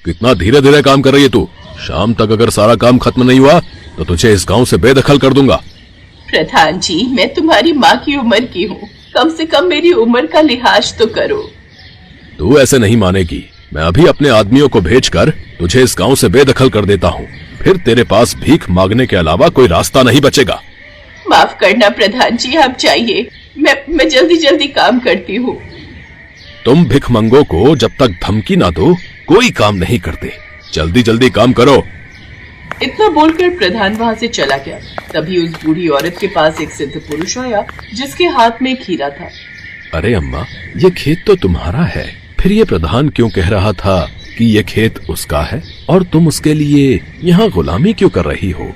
कितना धीरे धीरे काम कर रही है तू। शाम तक अगर सारा काम खत्म नहीं हुआ तो तुझे इस गांव से बेदखल कर दूंगा। प्रधान जी, मैं तुम्हारी माँ की उम्र की हूँ, कम से कम मेरी उम्र का लिहाज तो करो। तू ऐसे नहीं मानेगी। मैं अभी अपने आदमियों को भेजकर तुझे इस गांव से बेदखल कर देता हूँ, फिर तेरे पास भीख मांगने के अलावा कोई रास्ता नहीं बचेगा। माफ करना प्रधान जी, आप जाइए, मैं जल्दी जल्दी काम करती हूँ। तुम भिखमंगों को जब तक धमकी ना दो कोई काम नहीं करते। जल्दी जल्दी काम करो। इतना बोलकर प्रधान वहाँ से चला गया। तभी उस बूढ़ी औरत के पास एक सिद्ध पुरुष आया जिसके हाथ में एक हीरा था। अरे अम्मा, ये खेत तो तुम्हारा है, फिर ये प्रधान क्यों कह रहा था कि ये खेत उसका है और तुम उसके लिए यहाँ गुलामी क्यों कर रही हो?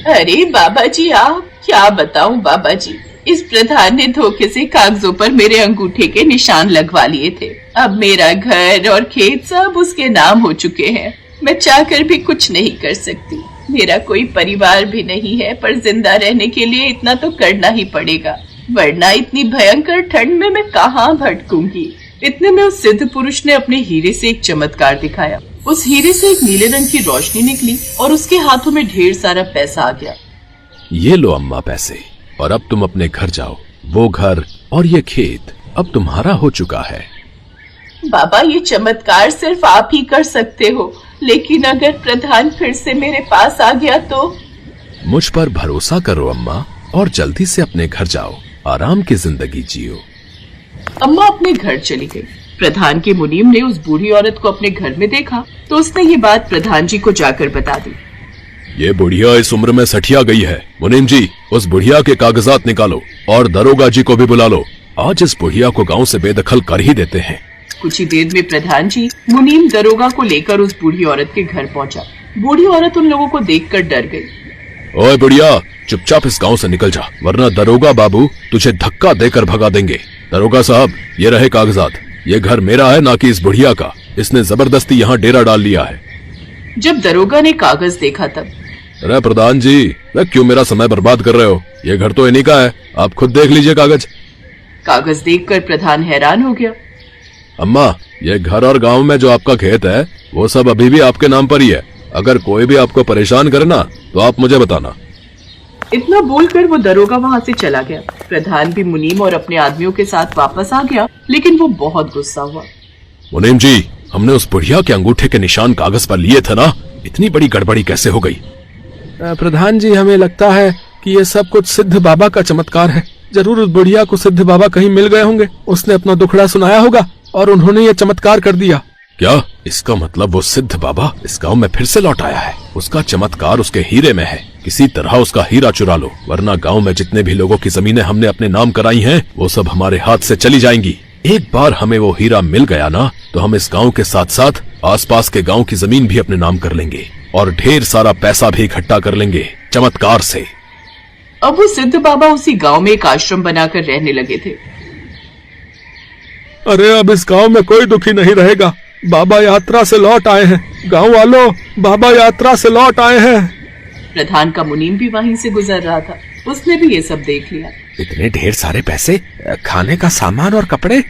अरे बाबा जी, आप क्या बताऊं बाबा जी, इस प्रधान ने धोखे से कागजों पर मेरे अंगूठे के निशान लगवा लिए थे। अब मेरा घर और खेत सब उसके नाम हो चुके हैं। मैं चाहकर भी कुछ नहीं कर सकती। मेरा कोई परिवार भी नहीं है, पर जिंदा रहने के लिए इतना तो करना ही पड़ेगा, वरना इतनी भयंकर ठंड में मैं कहाँ भटकूंगी। इतने में उस सिद्ध पुरुष ने अपने हीरे से एक चमत्कार दिखाया। उस हीरे से एक नीले रंग की रोशनी निकली और उसके हाथों में ढेर सारा पैसा आ गया। ये लो अम्मा पैसे, और अब तुम अपने घर जाओ। वो घर और ये खेत अब तुम्हारा हो चुका है। बाबा, ये चमत्कार सिर्फ आप ही कर सकते हो, लेकिन अगर प्रधान फिर से मेरे पास आ गया तो? मुझ पर भरोसा करो अम्मा, और जल्दी से अपने घर जाओ, आराम की जिंदगी जियो। अम्मा अपने घर चली गई। प्रधान के मुनीम ने उस बूढ़ी औरत को अपने घर में देखा तो उसने ये बात प्रधान जी को जाकर बता दी। ये बुढ़िया इस उम्र में सठिया गई है। मुनीम जी, उस बुढ़िया के कागजात निकालो और दरोगा जी को भी बुला लो। आज इस बुढ़िया को गांव से बेदखल कर ही देते हैं। कुछ ही देर में प्रधान जी मुनीम दरोगा को लेकर उस बूढ़ी औरत के घर पहुंचा। बूढ़ी औरत उन लोगों को देखकर डर गई। ओए बुढ़िया, चुपचाप इस गांव से निकल जा, वरना दरोगा बाबू तुझे धक्का देकर भगा देंगे। दरोगा साहब, ये रहे कागजात। ये घर मेरा है, ना कि इस बुढ़िया का। इसने जबरदस्ती यहाँ डेरा डाल लिया है। जब दरोगा ने कागज देखा तब, अरे प्रधान जी, क्यों मेरा समय बर्बाद कर रहे हो? ये घर तो इन्हीं का है, आप खुद देख लीजिए कागज। कागज देखकर प्रधान हैरान हो गया। अम्मा, ये घर और गांव में जो आपका खेत है वो सब अभी भी आपके नाम पर ही है। अगर कोई भी आपको परेशान करे ना तो आप मुझे बताना। इतना बोलकर वो दरोगा वहाँ से चला गया। प्रधान भी मुनीम और अपने आदमियों के साथ वापस आ गया, लेकिन वो बहुत गुस्सा हुआ। मुनीम जी, हमने उस बुढ़िया के अंगूठे के निशान कागज पर लिए थे ना, इतनी बड़ी गड़बड़ी कैसे हो गई? प्रधान जी, हमें लगता है कि ये सब कुछ सिद्ध बाबा का चमत्कार है। जरूर उस बुढ़िया को सिद्ध बाबा कहीं मिल गए होंगे, उसने अपना दुखड़ा सुनाया होगा और उन्होंने ये चमत्कार कर दिया। क्या इसका मतलब वो सिद्ध बाबा इस गांव में फिर से लौट आया है? उसका चमत्कार उसके हीरे में है। किसी तरह उसका हीरा चुरा लो, वरना गांव में जितने भी लोगों की जमीनें हमने अपने नाम कराई हैं वो सब हमारे हाथ से चली जाएंगी। एक बार हमें वो हीरा मिल गया ना तो हम इस गांव के साथ साथ आसपास के गांव की जमीन भी अपने नाम कर लेंगे और ढेर सारा पैसा भी इकट्ठा कर लेंगे चमत्कार से। अब वो सिद्ध बाबा उसी गांव में एक आश्रम बनाकर रहने लगे थे। अरे अब इस गांव में कोई दुखी नहीं रहेगा। बाबा यात्रा से लौट आए हैं। गांव वालों, बाबा यात्रा से लौट आए हैं। प्रधान का मुनीम भी वहीं से गुजर रहा था, उसने भी ये सब देख लिया। इतने ढेर सारे पैसे, खाने का सामान और कपड़े,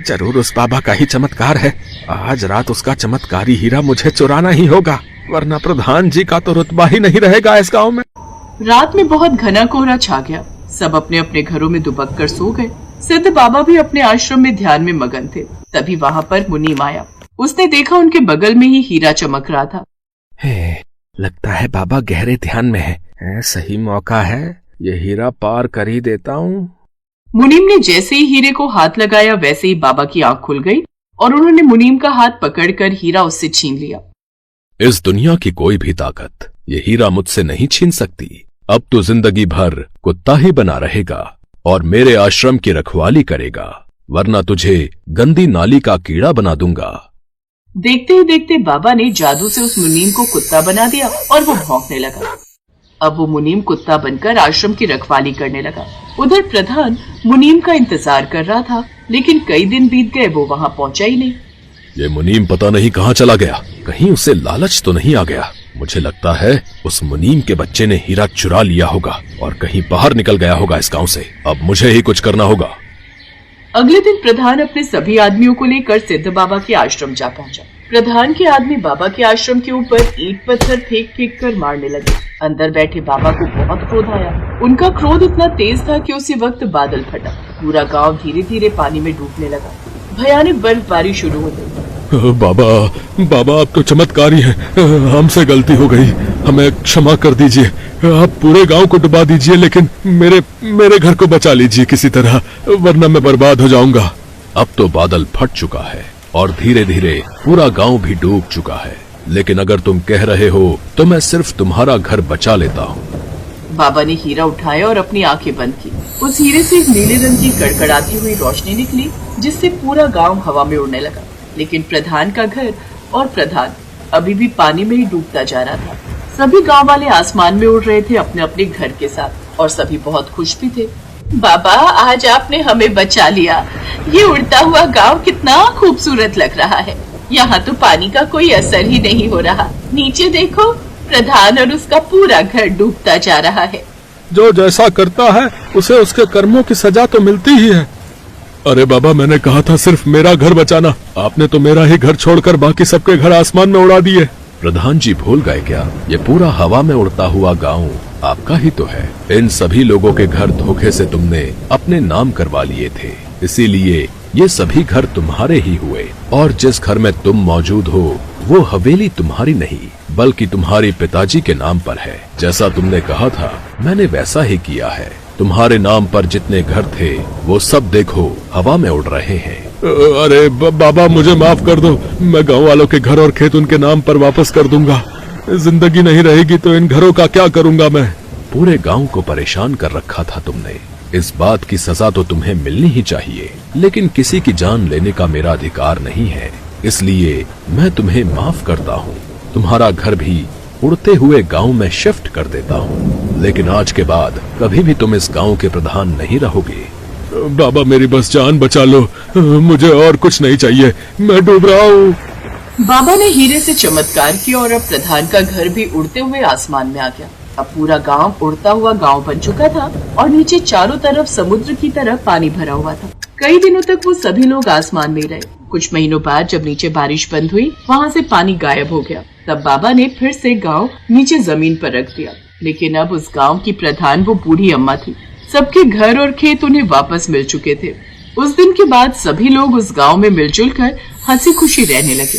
जरूर उस बाबा का ही चमत्कार है। आज रात उसका चमत्कारी हीरा मुझे चुराना ही होगा, वरना प्रधान जी का तो रुतबा ही नहीं रहेगा इस गांव में। रात में बहुत घना कोहरा छा गया। सब अपने अपने घरों में दुबक कर सो गए। सिद्ध बाबा भी अपने आश्रम में ध्यान में मगन थे। तभी वहाँ पर मुनीम आया। उसने देखा उनके बगल में ही हीरा चमक रहा था। लगता है बाबा गहरे ध्यान में है। सही मौका है, ये हीरा पार कर ही देता हूँ। मुनीम ने जैसे ही हीरे को हाथ लगाया वैसे ही बाबा की आंख खुल गई और उन्होंने मुनीम का हाथ पकड़कर हीरा उससे छीन लिया। इस दुनिया की कोई भी ताकत ये हीरा मुझसे नहीं छीन सकती। अब तो जिंदगी भर कुत्ता ही बना रहेगा और मेरे आश्रम की रखवाली करेगा, वरना तुझे गंदी नाली का कीड़ा बना दूंगा। देखते ही देखते बाबा ने जादू से उस मुनीम को कुत्ता बना दिया और वो भौंकने लगा। अब वो मुनीम कुत्ता बनकर आश्रम की रखवाली करने लगा। उधर प्रधान मुनीम का इंतजार कर रहा था, लेकिन कई दिन बीत गए, वो वहाँ पहुँचा ही नहीं। ये मुनीम पता नहीं कहाँ चला गया। कहीं उसे लालच तो नहीं आ गया। मुझे लगता है उस मुनीम के बच्चे ने हीरा चुरा लिया होगा और कहीं बाहर निकल गया होगा इस गांव से। अब मुझे ही कुछ करना होगा। अगले दिन प्रधान अपने सभी आदमियों को लेकर सिद्ध बाबा के आश्रम जा पहुंचा। प्रधान के आदमी बाबा के आश्रम के ऊपर ईंट पत्थर फेंक फेंक कर मारने लगे। अंदर बैठे बाबा को बहुत क्रोध आया। उनका क्रोध इतना तेज था कि उसी वक्त बादल फटा। पूरा गांव धीरे धीरे पानी में डूबने लगा। भयानक बर्फबारी शुरू हो गई। बाबा बाबा आप तो चमत्कारी हैं। हमसे गलती हो गई, हमें क्षमा कर दीजिए। आप पूरे गांव को डुबा दीजिए, लेकिन मेरे घर को बचा लीजिए किसी तरह, वरना मैं बर्बाद हो जाऊंगा। अब तो बादल फट चुका है और धीरे धीरे पूरा गांव भी डूब चुका है, लेकिन अगर तुम कह रहे हो तो मैं सिर्फ तुम्हारा घर बचा लेता हूँ। बाबा ने हीरा उठाया और अपनी आंखें बंद की। उस हीरे से एक नीले रंग की कड़कड़ाती हुई रोशनी निकली, जिससे पूरा गांव हवा में उड़ने लगा। लेकिन प्रधान का घर और प्रधान अभी भी पानी में ही डूबता जा रहा था। सभी गांव वाले आसमान में उड़ रहे थे अपने अपने घर के साथ, और सभी बहुत खुश भी थे। बाबा आज आपने हमें बचा लिया। ये उड़ता हुआ गांव कितना खूबसूरत लग रहा है। यहाँ तो पानी का कोई असर ही नहीं हो रहा। नीचे देखो, प्रधान और उसका पूरा घर डूबता जा रहा है। जो जैसा करता है उसे उसके कर्मों की सजा तो मिलती ही है। अरे बाबा, मैंने कहा था सिर्फ मेरा घर बचाना, आपने तो मेरा ही घर छोड़कर बाकी सबके घर आसमान में उड़ा दिए। प्रधान जी भूल गए क्या? ये पूरा हवा में उड़ता हुआ गांव आपका ही तो है। इन सभी लोगों के घर धोखे से तुमने अपने नाम करवा लिए थे, इसीलिए ये सभी घर तुम्हारे ही हुए। और जिस घर में तुम मौजूद हो वो हवेली तुम्हारी नहीं बल्कि तुम्हारे पिताजी के नाम पर है। जैसा तुमने कहा था मैंने वैसा ही किया है। तुम्हारे नाम पर जितने घर थे वो सब देखो हवा में उड़ रहे हैं। अरे बाबा, मुझे माफ कर दो। मैं गांव वालों के घर और खेत उनके नाम पर वापस कर दूंगा। जिंदगी नहीं रहेगी तो इन घरों का क्या करूंगा मैं? पूरे गांव को परेशान कर रखा था तुमने। इस बात की सजा तो तुम्हें मिलनी ही चाहिए, लेकिन किसी की जान लेने का मेरा अधिकार नहीं है, इसलिए मैं तुम्हें माफ करता हूँ। तुम्हारा घर भी उड़ते हुए गांव में शिफ्ट कर देता हूँ, लेकिन आज के बाद कभी भी तुम इस गांव के प्रधान नहीं रहोगे। बाबा मेरी बस जान बचा लो, मुझे और कुछ नहीं चाहिए, मैं डूब रहा हूँ। बाबा ने हीरे से चमत्कार किया और अब प्रधान का घर भी उड़ते हुए आसमान में आ गया। अब पूरा गांव उड़ता हुआ गांव बन चुका था और नीचे चारों तरफ समुद्र की तरह पानी भरा हुआ था। कई दिनों तक वो सभी लोग आसमान में रहे। कुछ महीनों बाद जब नीचे बारिश बंद हुई, वहाँ से पानी गायब हो गया। तब बाबा ने फिर से गांव नीचे जमीन पर रख दिया, लेकिन अब उस गांव की प्रधान वो बूढ़ी अम्मा थी। सबके घर और खेत उन्हें वापस मिल चुके थे। उस दिन के बाद सभी लोग उस गांव में मिलजुल कर हंसी खुशी रहने लगे।